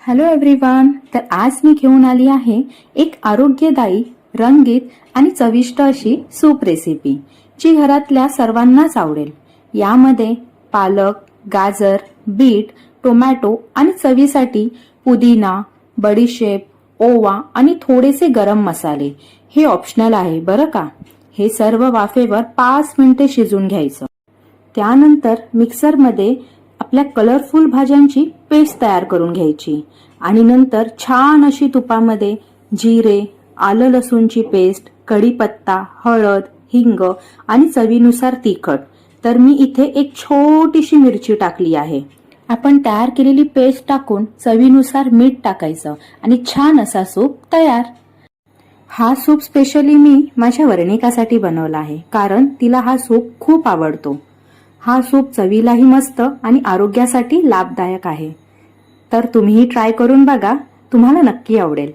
Hello everyone. तर आज मी घेऊन आली आहे एक आरोग्यदायी, रंगीत आणि चविष्ट अशी सूप रेसिपी जी घरातल्या सर्वांनाच आवडेल. यामध्ये पालक, गाजर, बीट, टोमॅटो आणि चवीसाठी पुदिना, बडीशेप, ओवा आणि थोडेसे गरम मसाले हे ऑप्शनल आहे बरं का. हे सर्व वाफेवर 5 मिनिटे शिजून घ्यायचं. त्यानंतर मिक्सरमध्ये आपल्या कलरफुल भाज्यांची पेस्ट तयार करून घ्यायची आणि नंतर छान अशी तुपामध्ये जिरे, आलं लसूणची पेस्ट, कढीपत्ता, हळद, हिंग आणि चवीनुसार तिखट. तर मी इथे एक छोटीशी मिरची टाकली आहे. आपण तयार केलेली पेस्ट टाकून चवीनुसार मीठ टाकायचं आणि छान असा सूप तयार. हा सूप स्पेशली मी माझ्या वर्णिकासाठी बनवला आहे कारण तिला हा सूप खूप आवडतो. हा सूप चवीलाही मस्त आणि आरोग्यासाठी लाभदायक आहे. तर तुम्हीही ट्राय करून बघा, तुम्हाला नक्की आवडेल.